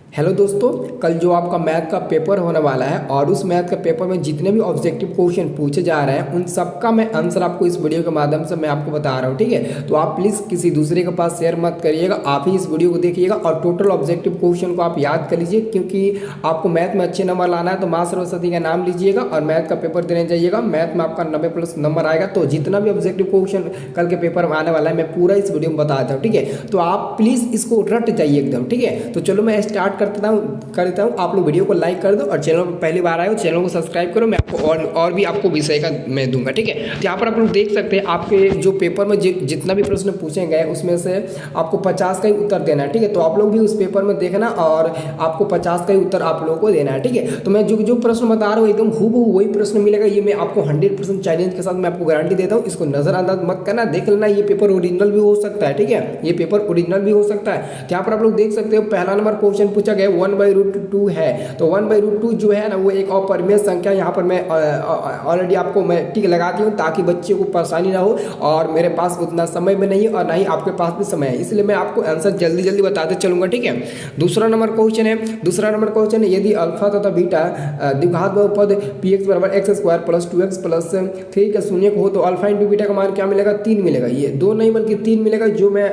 Hello दोस्तों, कल जो आपका मैथ का पेपर होने वाला है और उस मैथ का पेपर में जितने भी ऑब्जेक्टिव क्वेश्चन पूछे जा रहे हैं उन सबका मैं आंसर आपको इस वीडियो के माध्यम से मैं आपको बता रहा हूँ। ठीक है, तो आप प्लीज़ किसी दूसरे के पास शेयर मत करिएगा, आप ही इस वीडियो को देखिएगा और टोटल ऑब्जेक्टिव क्वेश्चन को आप याद कर लीजिए, क्योंकि आपको मैथ में अच्छे नंबर लाना है तो माँ सरस्वती का नाम लीजिएगा और मैथ का पेपर देने जाइएगा। मैथ में आपका 90+ नंबर आएगा। तो जितना भी ऑब्जेक्टिव क्वेश्चन कल के पेपर में आने वाला है मैं पूरा इस वीडियो में बता देता हूँ। ठीक है, तो आप प्लीज़ इसको रट जाइए एकदम। ठीक है, तो चलो मैं स्टार्ट करता हूँ। आप लोग वीडियो को लाइक कर दो और चैनल पर पहली बार आए हो चैनल को सब्सक्राइब करो। मैं आपको और भी आपको विषय का मैं दूंगा। ठीक है, तो यहाँ पर आप लोग देख सकते हैं आपके जो पेपर में जितना भी प्रश्न पूछे गए उसमें से आपको 50 का ही उत्तर देना है। ठीक है, तो आप लोग भी उस पेपर में देखना और आपको 50 का ही उत्तर आप लोगों को देना है। ठीक है, तो मैं जो प्रश्न बता रहा हूँ एकदम हूबहू वही प्रश्न मिलेगा। ये मैं आपको 100% चैलेंज के साथ मैं आपको गारंटी देता हूँ। इसको नजरअंदाज मत करना, देख लेना। ये पेपर ओरिजिनल भी हो सकता है। ठीक है, ये पेपर ओरिजिनल भी हो सकता है। यहाँ पर आप लोग देख सकते हो पहला नंबर क्वेश्चन पूछा गया 1/√2 है। तो 1/√2 जो है ना वो एक अपरिमेय संख्या। यहाँ पर मैं ऑलरेडी आपको मैं टिक लगाती हूँ ताकि बच्चे को परेशानी ना हो और मेरे पास उतना समय भी नहीं है और ना ही आपके पास भी समय है, इसलिए मैं आपको आंसर जल्दी जल्दी बताते चलूंगा। ठीक है, दूसरा नंबर क्वेश्चन है यदि अल्फा तथा बीटा द्विघात बहुपद px = x² + 2x + 3 का शून्य हो तो अल्फा इंटू बीटा का मान क्या मिलेगा? 3 मिलेगा। ये 2 नहीं बल्कि 3 मिलेगा। जो मैं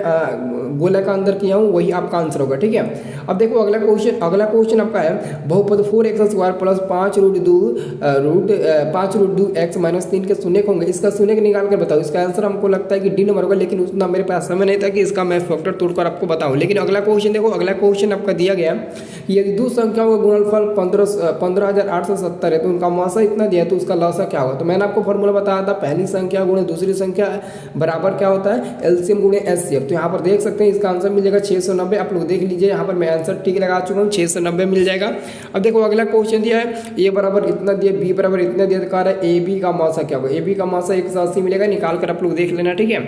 गोला का अंदर किया हूँ वही आपका आंसर होगा। ठीक है, अब देखो अगला क्वेश्चन आपका है बहुपद 4x² + 5√2x - 3 के शून्य होंगे। इसका शून्य निकाल कर बताओ। इसका आंसर हमको लगता है कि डी नंबर होगा, लेकिन उतना मेरे पास समय नहीं था कि इसका मैं फैक्टर तोड़कर आपको बताऊं। लेकिन अगला क्वेश्चन देखो, अगला क्वेश्चन आपका दिया गया कि यदि दो संख्याओं का गुणनफल 15,870 है तो उनका मौसा इतना दिया तो उसका लौसा क्या होगा? तो मैंने आपको फॉर्मूला बताया था, पहली संख्या गुणे दूसरी संख्या बराबर क्या होता है? एलसीएम गुणे एचसीएफ। तो यहाँ पर देख सकते हैं इसका आंसर मिल जाएगा 690। आप लोग देख लीजिए, यहाँ पर मैं आंसर ठीक लगा चुका हूँ, 690 मिल जाएगा। अब देखो अगला क्वेश्चन दिया है ए बराबर इतना दिया, बी बराबर इतना दिया, कह रहा है ए बी का मौसा क्या होगा? ए बी का मौसा 180 मिलेगा, निकाल कर आप लोग देख लेना। ठीक है,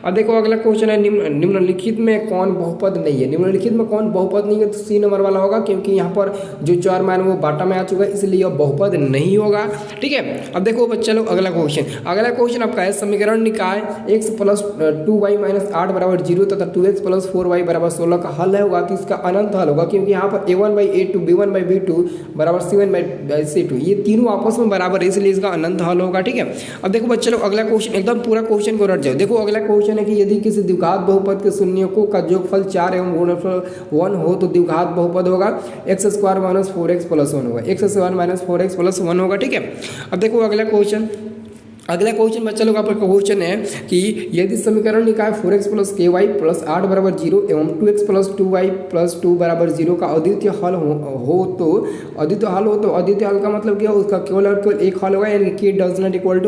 अब देखो अगला क्वेश्चन है निम्नलिखित में कौन बहुपद नहीं है? निम्नलिखित में कौन बहुपद नहीं है? तो सी नंबर वाला होगा, क्योंकि यहाँ पर जो 4 मान वो बाटा में आ चुका है, इसलिए यह बहुपद नहीं होगा। ठीक है, अब देखो बच्चा लोग अगला क्वेश्चन आपका है समीकरण निकाय x + 2y - 8 = 0 तथा 2x + 4y = 16 का हल है होगा। तो इसका अनंत हल होगा, क्योंकि यहाँ पर a1/a2 b1/b2 = c1/c2 ये तीनों आपस में बराबर है, इसलिए इसका अनंत हल होगा। ठीक है, अब देखो बच्चे लोग अगला क्वेश्चन एकदम पूरा क्वेश्चन को रट जाओ। देखो अगला क्वेश्चन है कि यदि किसी द्विघात बहुपद के शून्यकों का योगफल 4 एवं गुणनफल 1 हो तो द्विघात बहुपद होगा x² - 4x + 1 होगा। x² - 4x + 1 होगा। ठीक है, अब देखो अगला क्वेश्चन बच्चा लोग आपका क्वेश्चन है कि यदि समीकरण निकाय 4x + ky + 8 = 0 एवं 2x + 2y + 2 = 0 का अद्वितीय हल हो तो अद्वितीय हल का मतलब क्या? उसका केवल और केवल एक हल होगा, यानी k ≠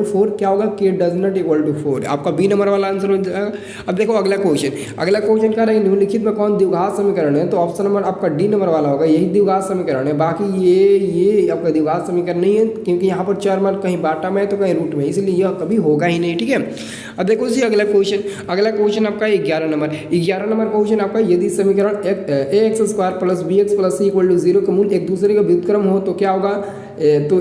4। क्या होगा? k ≠ 4। आपका बी नंबर वाला आंसर हो जाएगा। अब देखो अगला क्वेश्चन क्या रहेगा? निम्नलिखित में कौन द्विघात समीकरण है? तो ऑप्शन नंबर आपका डी नंबर वाला होगा, यही द्विघात समीकरण है। बाकी ये आपका द्विघात समीकरण नहीं है, क्योंकि यहाँ पर 4 मान कहीं बाटा में है तो कहीं रूट में, इसलिए यह कभी होगा ही नहीं। ठीक है, अब देखो इसी अगला क्वेश्चन आपका 11 नंबर क्वेश्चन आपका यदि समीकरण ax² + bx + c = 0 के मूल एक दूसरे का व्युत्क्रम हो तो क्या होगा? तो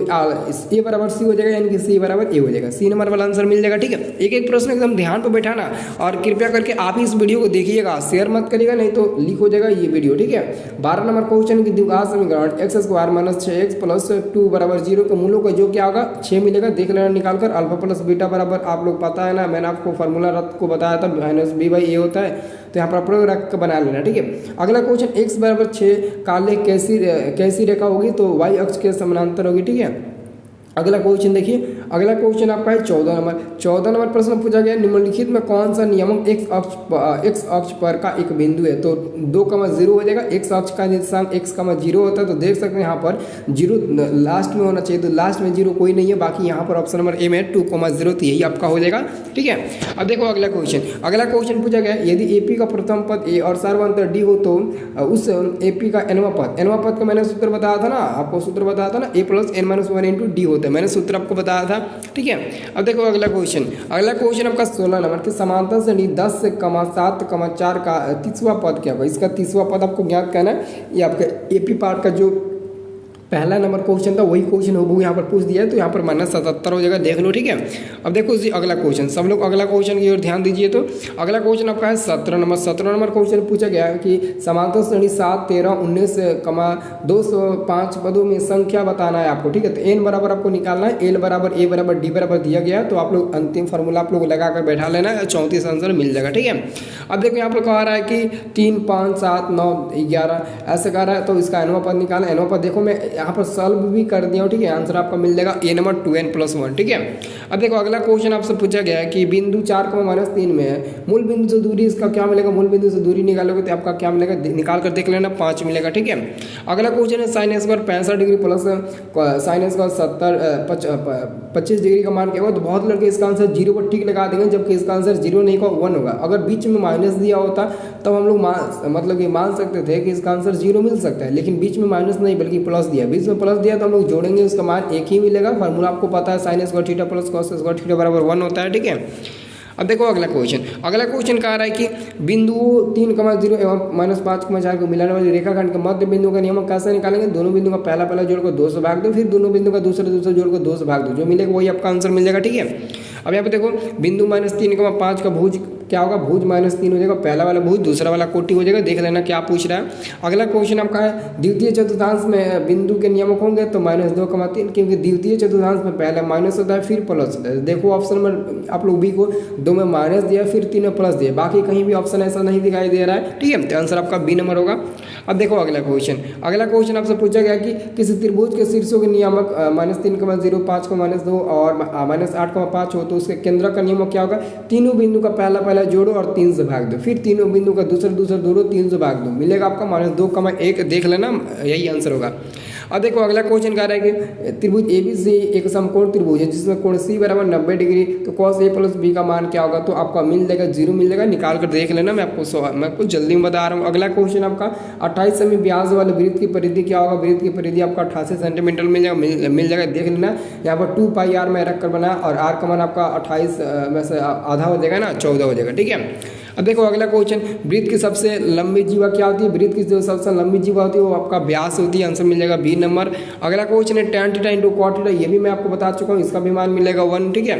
ए बराबर सी हो जाएगा, यानी कि सी बराबर ए हो जाएगा। सी नंबर वाला आंसर मिल जाएगा। ठीक है, एक एक प्रश्न एकदम ध्यान पर बैठाना और कृपया करके आप ही इस वीडियो को देखिएगा, शेयर मत करिएगा, नहीं तो लीक हो जाएगा ये वीडियो। ठीक है, 12 नंबर क्वेश्चन की द्विघात समीकरण x² - 6x + 2 = 0 के मूलों का जो क्या होगा? 6 मिलेगा। देख लेना निकाल कर। अल्फा प्लस बीटा बराबर आप लोग पता है ना, मैंने आपको फार्मूला रख को बताया था, -b/a होता है, तो यहाँ पर आप लोग रख कर बना लेना। ठीक है, अगला क्वेश्चन x = 6 का लेख कैसी रेखा होगी? तो y अक्ष के समानांतर होगी। ठीक है, अगला क्वेश्चन देखिए, अगला क्वेश्चन आपका है 14 नंबर प्रश्न पूछा गया निम्नलिखित में कौन सा नियमक x अक्ष पर का एक बिंदु है? तो 2,0 हो जाएगा। x अक्ष का निर्देशांक x,0 होता है, तो देख सकते हैं यहाँ पर 0 लास्ट में होना चाहिए, तो लास्ट में 0 कोई नहीं है। बाकी यहाँ पर ऑप्शन नंबर ए में 2,0 तो यही आपका हो जाएगा। ठीक है, अब देखो अगला क्वेश्चन पूछा गया यदि एपी का प्रथम पद ए और सर्वांतर डी हो तो उस एपी का एनवा पद का मैंने सूत्र बताया था ना, आपको सूत्र बताया था ना, a + n - 1 × d होता है, मैंने सूत्र आपको बताया था। ठीक है, अब देखो अगला क्वेश्चन आपका 16 नंबर के समांतर श्रेणी 10, 7, 4 का तीसवा पद क्या होगा? इसका तीसवा पद आपको ज्ञात करना है। ये आपका एपी पार्ट का जो पहला नंबर क्वेश्चन था वही क्वेश्चन हो यहाँ पर पूछ दिया है, तो यहाँ पर -77 हो जाएगा, देख लो। ठीक है, अब देखो जी अगला क्वेश्चन, सब लोग अगला क्वेश्चन की ओर ध्यान दीजिए। तो अगला क्वेश्चन आपका है 17 नंबर क्वेश्चन पूछा गया है कि समांतर श्रेणी 7, 13, 19, 205 पदों में संख्या बताना है आपको। ठीक है, तो n बराबर आपको निकालना है, L बराबर A बराबर D बराबर दिया गया, तो आप लोग अंतिम फार्मूला आप लोग लगा कर बैठा लेना, 34 आंसर मिल जाएगा। ठीक है, अब देखो यहाँ पर कहा रहा है कि 3, 5, 7, 9, 11 ऐसे कह रहा है, तो इसका एनवा पद निकालना। एनवा पद देखो मैं यहाँ पर सॉल्व भी कर दिया हूँ। ठीक है, आंसर आपका मिल जाएगा a नंबर 2n+1। ठीक है, अब देखो अगला क्वेश्चन आपसे पूछा गया है कि बिंदु 4, -3 में है, मूल बिंदु से दूरी इसका क्या मिलेगा, मूल बिंदु से दूरी निकालोगे तो आपका क्या मिलेगा, निकाल कर देख लेना, 5 मिलेगा। ठीक है, अगला क्वेश्चन है sin square 65 degree plus sin square 25 degree का मान क्या होगा। तो बहुत लड़के इसका आंसर 0 पर टिक लगा देंगे, जबकि इसका आंसर 0 नहीं होगा, 1 होगा। अगर बीच में माइनस दिया होता तब हम लोग मतलब कि मान सकते थे कि इसका आंसर 0 मिल सकता है, लेकिन बीच में माइनस नहीं बल्कि प्लस दिया, बीच में प्लस दिया तो हम लोग जोड़ेंगे, उसका मान एक ही मिलेगा। फार्मूला आपको पता है, sin square theta plus cos square theta बराबर 1 होता है। ठीक है, अब देखो अगला क्वेश्चन कह रहा है कि बिंदु 3,0 एवं -5,4 को मिलाने वाली रेखाखंड के मध्य बिंदु का नियम कैसे निकालेंगे। दोनों बिंदु का पहला जोड़ को 2 से भाग दो, फिर दोनों बिंदु का दूसरा जोड़ को 2 से भाग दो, जो मिलेगा वही आपका आंसर मिल जाएगा। ठीक है, अब यहाँ पे देखो बिंदु -3,5 का भुज क्या होगा, भुज -3 हो जाएगा, पहला वाला भुज दूसरा वाला कोटि हो जाएगा। देख लेना क्या पूछ रहा है। अगला क्वेश्चन आपका है द्वितीय चतुर्थांश में बिंदु के नियमक होंगे, तो -2,3, क्योंकि द्वितीय चतुर्थांश में पहले माइनस होता है फिर प्लस होता है। देखो ऑप्शन में आप लोग बी को 2 में माइनस दिया फिर 3 में प्लस दिया, बाकी कहीं भी ऑप्शन ऐसा नहीं दिखाई दे रहा है। ठीक है, तो आंसर आपका बी नंबर होगा। अब देखो अगला क्वेश्चन आपसे पूछा गया कि किसी त्रिभुज के शीर्षों के नियामक -3,0, 5,-2 और -8,5 हो, तो उसके केंद्र का नियमक क्या होगा। तीनों बिंदु का पहला जोड़ो और 3 से भाग दो, फिर तीनों बिंदु का दूसरा जोड़ो, 3 से भाग दो, मिलेगा आपका -2,1। देख लेना, यही आंसर होगा। अब देखो अगला क्वेश्चन कह रहा है कि त्रिभुज ABC एक समकोण त्रिभुज है जिसमें कोण C बराबर 90 डिग्री, तो cos A + B का मान क्या होगा। तो आपका मिल जाएगा 0 मिल जाएगा, निकाल कर देख लेना, मैं आपको जल्दी में बता रहा हूँ। अगला क्वेश्चन आपका 28 सेमी व्यास वाले वृत्त की परिधि क्या होगा। वृत्त की परिधि आपका 88 सेंटीमीटर मिल जाएगा, देख लेना। यहाँ पर 2πr में रख कर बना और r का मान आपका 28 में से आधा हो जाएगा ना, 14 हो जाएगा। ठीक है, अब देखो अगला क्वेश्चन, वृत्त की सबसे लंबी जीवा क्या होती है। वृत्त की जो सबसे लंबी जीवा होती है वो आपका व्यास होती है, आंसर मिल जाएगा बी नंबर। अगला क्वेश्चन है tan θ × cot θ, ये भी मैं आपको बता चुका हूँ, इसका भी मान मिलेगा 1। ठीक है,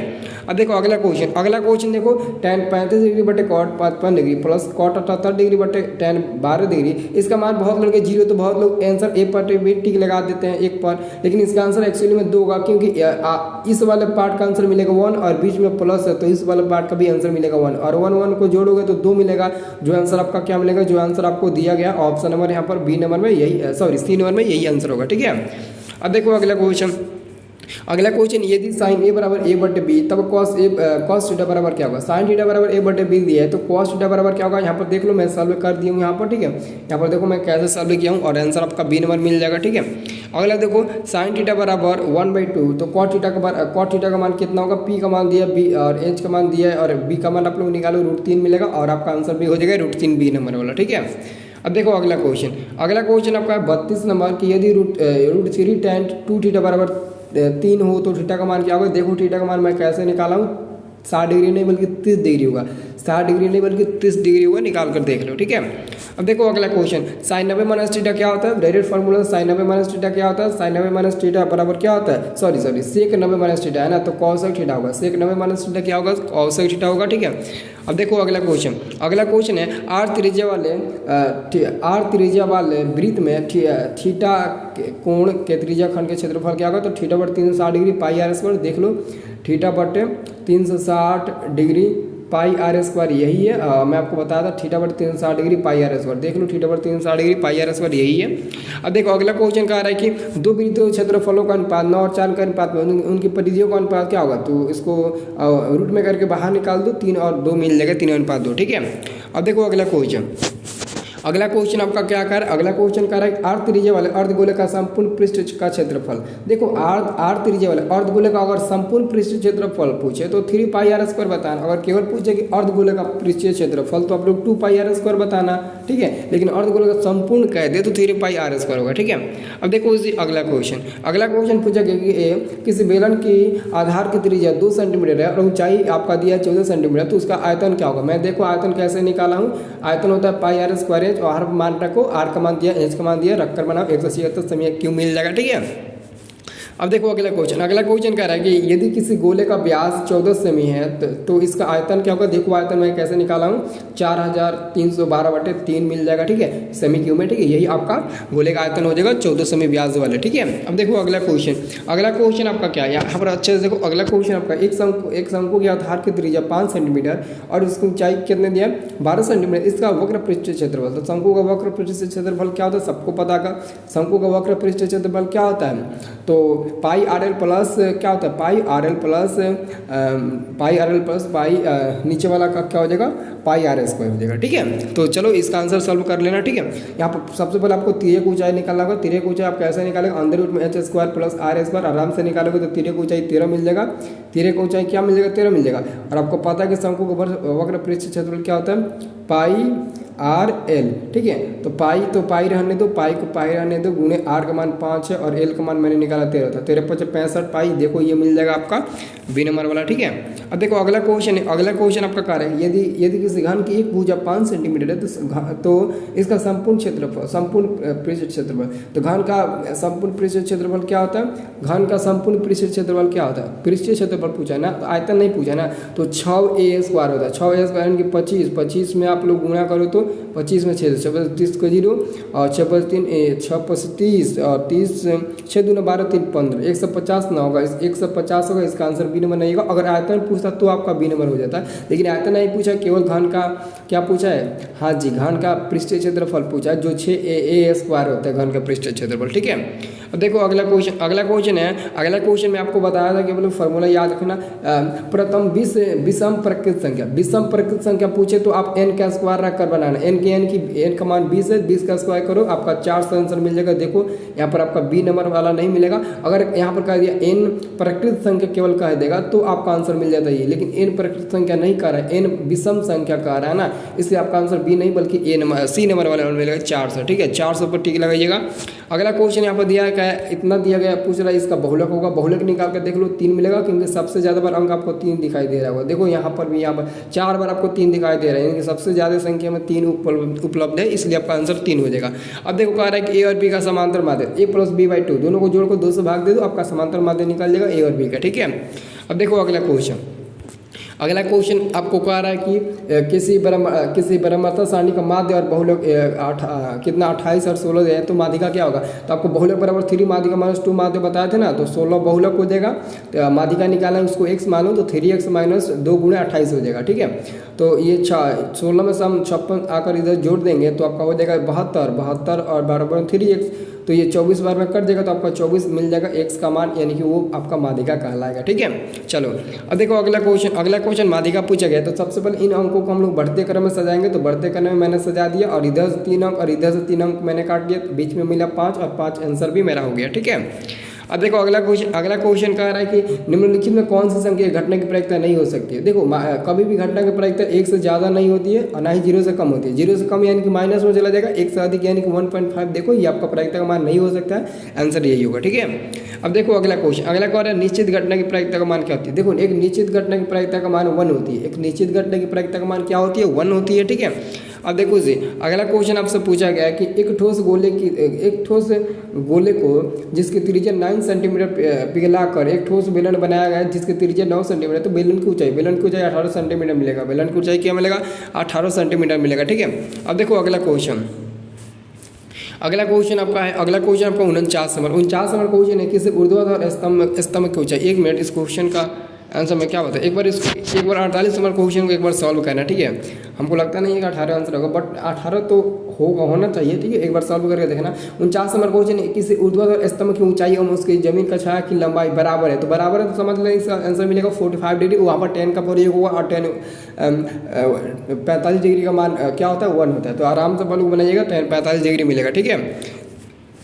अब देखो अगला क्वेश्चन देखो tan 35 डिग्री बटे cot 55 degree plus cot 78 degree बटे tan 12 डिग्री, इसका मान बहुत लड़के 0, तो बहुत लोग आंसर ए पर टिक लगा देते हैं 1 पर, लेकिन इसका आंसर एक्चुअली में 2 होगा, क्योंकि इस वाले पार्ट का आंसर मिलेगा 1 और बीच में प्लस है, तो इस वाले पार्ट का भी आंसर मिलेगा 1 और 1 को जोड़ोगे तो 2 मिलेगा। जो आंसर आपका क्या मिलेगा, जो आंसर आपको दिया गया ऑप्शन नंबर यहाँ पर बी नंबर में यही, सॉरी सी नंबर में यही आंसर होगा। ठीक है, अब देखो अगला क्वेश्चन यदि sin A बराबर A बटे B, तब cos थीटा बराबर क्या होगा। sin थीटा बराबर A बटे B दिया है, तो cos थीटा बराबर क्या होगा। यहाँ पर देख लो मैं सॉल्व कर दी हूँ यहाँ पर। ठीक है, यहाँ पर देखो मैं कैसे सॉल्व किया हूँ और आंसर आपका बी नंबर मिल जाएगा। ठीक है, अगला देखो sin थीटा बराबर 1/2, तो cot थीटा का मान कितना होगा। P का मान दिया है, B और H का मान दिया है और B का मान आप लोग निकालो, √3 मिलेगा और आपका आंसर भी हो जाएगा √3 बी नंबर वाला। ठीक है, अब देखो अगला क्वेश्चन आपका 32 नंबर की यदि √3 tan 2θ बराबर 3 हो तो थीटा का मान क्या होगा। देखो थीटा का मान मैं कैसे निकाला हूँ, 60 डिग्री नहीं बल्कि 30 डिग्री होगा, 60 डिग्री नहीं बल्कि 30 डिग्री होगा, निकाल कर देख लो। ठीक है, अब देखो अगला क्वेश्चन, sin 90 - θ क्या होता है। डायरेक्ट फार्मूला sin 90 - θ क्या होता है। sin 90 - θ बराबर क्या होता है, सॉरी sec 90 - θ है ना, तो cos θ होगा। sec 90 - θ क्या होगा, cos θ होगा। ठीक है, अब देखो अगला क्वेश्चन है r त्रिज्या वाले वृत्त में थीटा कोण के त्रिज्या खंड के क्षेत्रफल क्या होगा। तो थीटा बटे 360 डिग्री πr², देख लो थीटा बटे 360 डिग्री πr², यही है। मैं आपको बताया था थीटा बटे 360 डिग्री πr², देख लो थीटा बटे 360 डिग्री πr², यही है। अब देखो अगला क्वेश्चन कह रहा है कि दो वृत्तीय क्षेत्रफलों का अनुपात 9 और 4 का अनुपात में उनकी परिधियों का अनुपात क्या होगा। तो इसको रूट में करके बाहर निकाल दो, 3 और 2 मिल जाएगा, 3 अनुपात 2। ठीक है, अब देखो अगला क्वेश्चन आपका क्या कर, अगला क्वेश्चन कर रहा है r त्रिज्या वाले अर्धगोले का संपूर्ण पृष्ठ का क्षेत्रफल। देखो r त्रिज्या वाले अर्धगोले का अगर संपूर्ण पृष्ठ क्षेत्रफल पूछे तो 3πr² बताना। अगर केवल पूछे कि अर्धगोले का पृष्ठीय क्षेत्रफल तो आप लोग 2πr² बताना। ठीक है, लेकिन अर्धगोले का संपूर्ण कह दे तो 3πr² होगा। ठीक है, अब देखो अगला क्वेश्चन पूछा गया कि किसी बेलन की आधार की त्रिज्या 2 सेंटीमीटर है और ऊंचाई आपका दिया 14 सेंटीमीटर, तो उसका आयतन क्या होगा। मैं देखो आयतन कैसे निकाला हूँ, आयतन होता है πr² एच और मान रखो, आर का मान दिया, एच का मान दिया, रखकर बनाओ 176 समी क्यों मिल जाएगा। ठीक है, अब देखो अगला क्वेश्चन कह रहा है कि यदि किसी गोले का व्यास 14 सेमी है तो इसका आयतन क्या होगा। देखो आयतन मैं कैसे निकाला हूँ, 4312/3 मिल जाएगा। ठीक है, सेमी क्यूब में। ठीक है, यही आपका गोले का आयतन हो जाएगा 14 सेमी व्यास वाले। ठीक है, अब देखो अगला क्वेश्चन आपका क्या है, यहाँ पर अच्छे से देखो। अगला क्वेश्चन आपका एक शंकु के आधार की त्रिज्या 5 सेंटीमीटर और उसकी ऊंचाई कितने दिया, 12 सेंटीमीटर। इसका वक्र पृष्ठीय क्षेत्रफल, तो शंकु का वक्र पृष्ठीय क्षेत्रफल क्या होता है, सबको पता का। शंकु का वक्र पृष्ठीय क्षेत्रफल क्या होता है, तो पाई आर एल प्लस क्या होता है, पाई आर एल प्लस पाई नीचे वाला का क्या हो जाएगा, पाई आर एल स्क्वायर हो जाएगा। ठीक है, तो चलो इसका आंसर सॉल्व कर लेना। ठीक है, यहाँ पर सबसे पहले आपको तिर्यक ऊंचाई निकालना होगा। तिर्यक ऊंचाई आप कैसे निकालेंगे, अंदर रूट में H square plus R square आराम से निकालोगे तो तिर्यक ऊंचाई 13 मिल जाएगा। तिर्यक ऊंचाई क्या मिल जाएगा, 13 मिल जाएगा। और आपको पता है कि शंकु का वक्र पृष्ठीय क्षेत्रफल क्या होता है, पाई आर एल। ठीक है, तो पाई रहने दो, पाई को पाई रहने दो, गुणे आर का मान 5 है और एल का मान मैंने निकाला 13 था, 13 5 65 पाई। देखो ये मिल जाएगा आपका बी नंबर वाला। ठीक है, अब देखो अगला क्वेश्चन है। अगला क्वेश्चन आपका क्या है, यदि किसी घन की एक भुजा 5 सेंटीमीटर है तो इसका संपूर्ण क्षेत्रफल, संपूर्ण पृष्ठीय क्षेत्रफल, तो घन का संपूर्ण पृष्ठीय क्षेत्रफल क्या होता है, घन का संपूर्ण पृष्ठीय क्षेत्रफल क्या होता है, पृष्ठीय क्षेत्रफल पूछा है ना, तो आयतन नहीं पूछा ना, तो 6a स्क्वायर होता है। 6a स्क्वायर यानी कि 25 में आप लोग गुणा करो तो 25 में 6 30 को 0 और 6 5 3 6 5 30 और 30 6 दूना 12 3 15 150 ना होगा, 150 होगा। इसका आंसर बी नंबर नहीं होगा। अगर आयतन पूछता तो आपका बी नंबर हो जाता है, लेकिन आयतन नहीं पूछा, केवल घन का क्या पूछा है, हाँ जी घन का पृष्ठीय क्षेत्रफल पूछा है जो 6a स्क्वायर होता है घन का पृष्ठीय क्षेत्रफल। ठीक है, अब देखो अगला क्वेश्चन है। अगला क्वेश्चन में आपको बताया था कि मतलब फॉर्मूला याद रखना। प्रथम विषम प्रकृत संख्या पूछे तो आप n का स्क्वायर रख कर बनाना। n का मान 20 है, 20 का स्क्वायर करो आपका 400 आंसर मिल जाएगा। देखो यहाँ पर आपका बी नंबर वाला नहीं मिलेगा। अगर यहाँ पर कह दिया n प्रकृत संख्या केवल कह देगा तो आपका आंसर मिल जाता है, लेकिन n प्रकृत संख्या नहीं कह रहा है, n विषम संख्या कह रहा है ना, इसलिए आपका आंसर बी नहीं बल्कि सी नंबर वाला मिलेगा 400। ठीक है, 400 पर टिक लगाइएगा। अगला क्वेश्चन यहाँ पर दिया है, इतना दिया गया, पूछ रहा है इसका बहुलक होगा। बहुलक निकाल कर देख लो, 3 मिलेगा क्योंकि सबसे ज़्यादा बार अंक आपको 3 दिखाई दे रहा होगा। देखो यहाँ पर भी, यहाँ पर 4 बार आपको 3 दिखाई दे रहा है, यानी कि सबसे ज़्यादा संख्या में 3 उपलब्ध है, इसलिए आपका आंसर 3 हो जाएगा। अब देखो कह रहा है कि ए और बी का समांतर माध्य a + b/2 दोनों को जोड़कर 2 से भाग दे दो, आपका समांतर माध्य निकल जाएगा ए और बी का। ठीक है, अब देखो अगला क्वेश्चन आपको कह रहा है कि किसी ब्रह्मता सारणी का माध्य और बहुलक कितना 28 और 16 है, तो माध्यिका क्या होगा, तो आपको बहुलक बराबर 3 माध्यिका - 2 माध्य बताए थे ना, तो 16 बहुलक हो जाएगा। तो माध्यिका निकालना है, उसको x मानो तो 3x - 2 × 28 हो जाएगा। ठीक है, तो ये 16 में से हम 56 आकर इधर जोड़ देंगे तो आपका हो जाएगा 72 और बराबर 3x, तो ये 24 बार में कट जाएगा तो आपका 24 मिल जाएगा x का मान, यानी कि वो आपका माध्यिका कहलाएगा। ठीक है, चलो अब देखो अगला क्वेश्चन माध्यिका पूछा गया। तो सबसे पहले इन अंकों को हम लोग बढ़ते क्रम में सजाएंगे, तो बढ़ते क्रम में मैंने सजा दिया और इधर से 3 अंक और इधर से 3 अंक मैंने काट दिया, बीच में मिला 5 और 5 आंसर भी मेरा हो गया। ठीक है, अब देखो अगला क्वेश्चन कह रहा है कि निम्नलिखित में कौन सी संख्या घटना की प्रायिकता नहीं हो सकती है। देखो कभी भी घटना की प्रायिकता 1 से ज़्यादा नहीं होती है और ना ही 0 से कम होती है। 0 से कम यानी कि माइनस में चला जाएगा, 1 से अधिक यानी कि 1.5। देखो ये आपका प्रायिकता का मान नहीं हो सकता है, आंसर यही होगा। ठीक है, अब देखो अगला कह रहा है निश्चित घटना की प्रायिकता का मान क्या होती है। देखो एक निश्चित घटना की प्रायिकता का मान 1 होती है, एक निश्चित घटना की प्रायिकता का मान क्या होती है, 1 होती है। ठीक है, अब देखो जी अगला क्वेश्चन आपसे पूछा गया है कि एक ठोस गोले को जिसकी त्रिज्या 9 सेंटीमीटर पिघलाकर एक ठोस बेलन बनाया गया है जिसकी त्रिज्या 9 सेंटीमीटर, तो बेलन की ऊंचाई 18 सेंटीमीटर मिलेगा। बेलन की ऊंचाई क्या मिलेगा, 18 सेंटीमीटर मिलेगा। ठीक है, अब देखो अगला क्वेश्चन आपका है। अगला क्वेश्चन आपका 49 नंबर क्वेश्चन है, किसी ऊर्ध्वाधर स्तंभ की ऊंचाई। 1 मिनट, इस क्वेश्चन का आंसर मैं क्या बता, एक बार 48 नंबर क्वेश्चन को एक बार सॉल्व करना। ठीक है, हमको लगता नहीं है कि 18 आंसर होगा, बट 18 तो होना चाहिए। ठीक है, एक बार सॉल्व करके देखना। 49 नंबर क्वेश्चन है, किसी ऊर्ध्वाधर स्तंभ की ऊंचाई और उसकी जमीन का छाया की लंबाई बराबर है, तो बराबर है तो समझ लें इसका आंसर मिलेगा 45 डिग्री। वहाँ पर 10 का प्रयोग होगा और 45 डिग्री का मान क्या होता है, 1 होता है, तो आराम से बलू बनाइएगा, 45 डिग्री मिलेगा। ठीक है,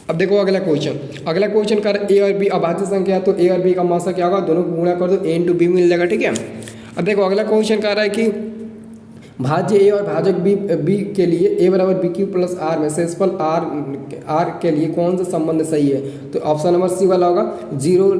अब देखो अगला क्वेश्चन कर ए और बी अभाज्य संख्या, तो ए और बी का मासा क्या होगा, दोनों को गुणा कर दो, a × b मिल जाएगा। ठीक है, अब देखो अगला क्वेश्चन कह रहा है कि भाज्य ए और भाजक बी के लिए ए बराबर बी क्यू प्लस आर में शेषफल आर के लिए कौन सा संबंध सही है? तो ऑप्शन नंबर सी वाला होगा, 0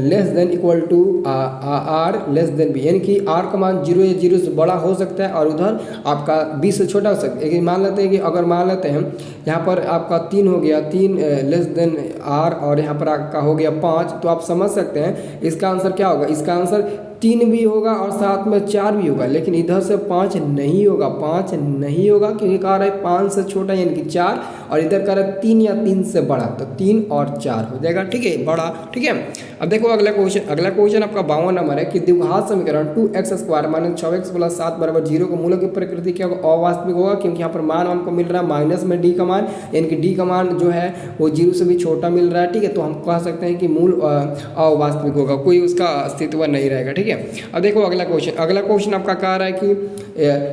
less than equal to R less than B, यानी कि आर का मान 0 या 0 से बड़ा हो सकता है और उधर आपका बी से छोटा हो सकता है। मान लेते हैं कि अगर मान लेते हैं यहाँ पर आपका 3 हो गया, 3 लेस देन आर और यहाँ पर आपका हो गया 5, तो आप समझ सकते हैं इसका आंसर क्या होगा। इसका आंसर 3 भी होगा और साथ में 4 भी होगा, लेकिन इधर से 5 नहीं होगा, 5 नहीं होगा क्योंकि कह रहा है 5 से छोटा यानी कि 4, और इधर कह रहा है 3 या 3 से बड़ा, तो 3 और 4 हो जाएगा, ठीक है, बड़ा, ठीक है। अब देखो अगला क्वेश्चन आपका 52 नंबर है कि द्विघात समीकरण 2x² - 6x + 7 = 0 का मूलों की प्रकृति क्या होगा? अवास्तविक होगा, क्योंकि यहाँ पर मान हमको मिल रहा है माइनस में डी का मान, यानी कि डी का मान जो है वो 0 से भी छोटा मिल रहा है, ठीक है। तो हम कह सकते हैं कि मूल अवास्तविक होगा, कोई उसका अस्तित्व नहीं रहेगा, ठीक है। अब देखो अगला क्वेश्चन आपका कह रहा है कि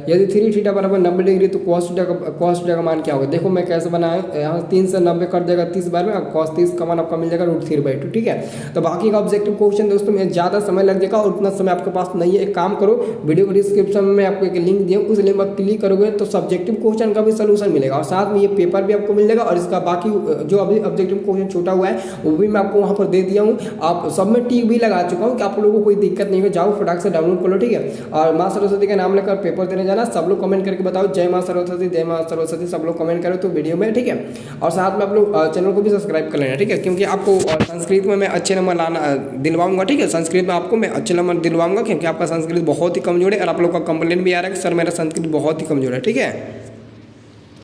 यदि 3θ = 90 डिग्री तो cos θ का मान क्या होगा? देखो मैं कैसे बनाया, यहाँ 3 से 90 कर देगा 30 बार में, और cos 30 का मान आपका मिल जाएगा √3/2, ठीक है। तो बाकी का ऑब्जेक्टिव क्वेश्चन दोस्तों में ज़्यादा समय लग जाएगा और उतना समय आपके पास नहीं है। एक काम करो, वीडियो को डिस्क्रिप्शन में आपको एक लिंक दिया, उस लिंक पर क्लिक करोगे तो सब्जेक्टिव क्वेश्चन का भी सोल्यूशन मिलेगा और साथ में ये पेपर भी आपको मिल जाएगा, और इसका बाकी जो अभी ऑब्जेक्टिव क्वेश्चन छूटा हुआ है वो भी मैं आपको वहाँ पर दे दिया हूँ। आप सब में टिक भी लगा चुका हूँ कि आप लोगों को कोई दिक्कत नहीं हो, जाओ फटाक से डाउनलोड कर लो, ठीक है। और माँ सरस्वती का नाम लेकर पेपर देने जाना, सब लोग कमेंट करके बताओ जय माँ सरस्वती, जय माँ सरस्वती, सब लोग कमेंट करो तो वीडियो में, ठीक है। और साथ में आप लोग चैनल को भी सब्सक्राइब कर लेना, ठीक है, क्योंकि आपको संस्कृत में मैं अच्छे नंबर दिलवाऊंगा, ठीक है। संस्कृत में आपको मैं अच्छे नंबर दिलवाऊंगा क्योंकि आपका संस्कृत बहुत ही कमजोर है और आप लोग का कंप्लेंट भी आ रहा है कि सर मेरा संस्कृत बहुत ही कमजोर है, ठीक है।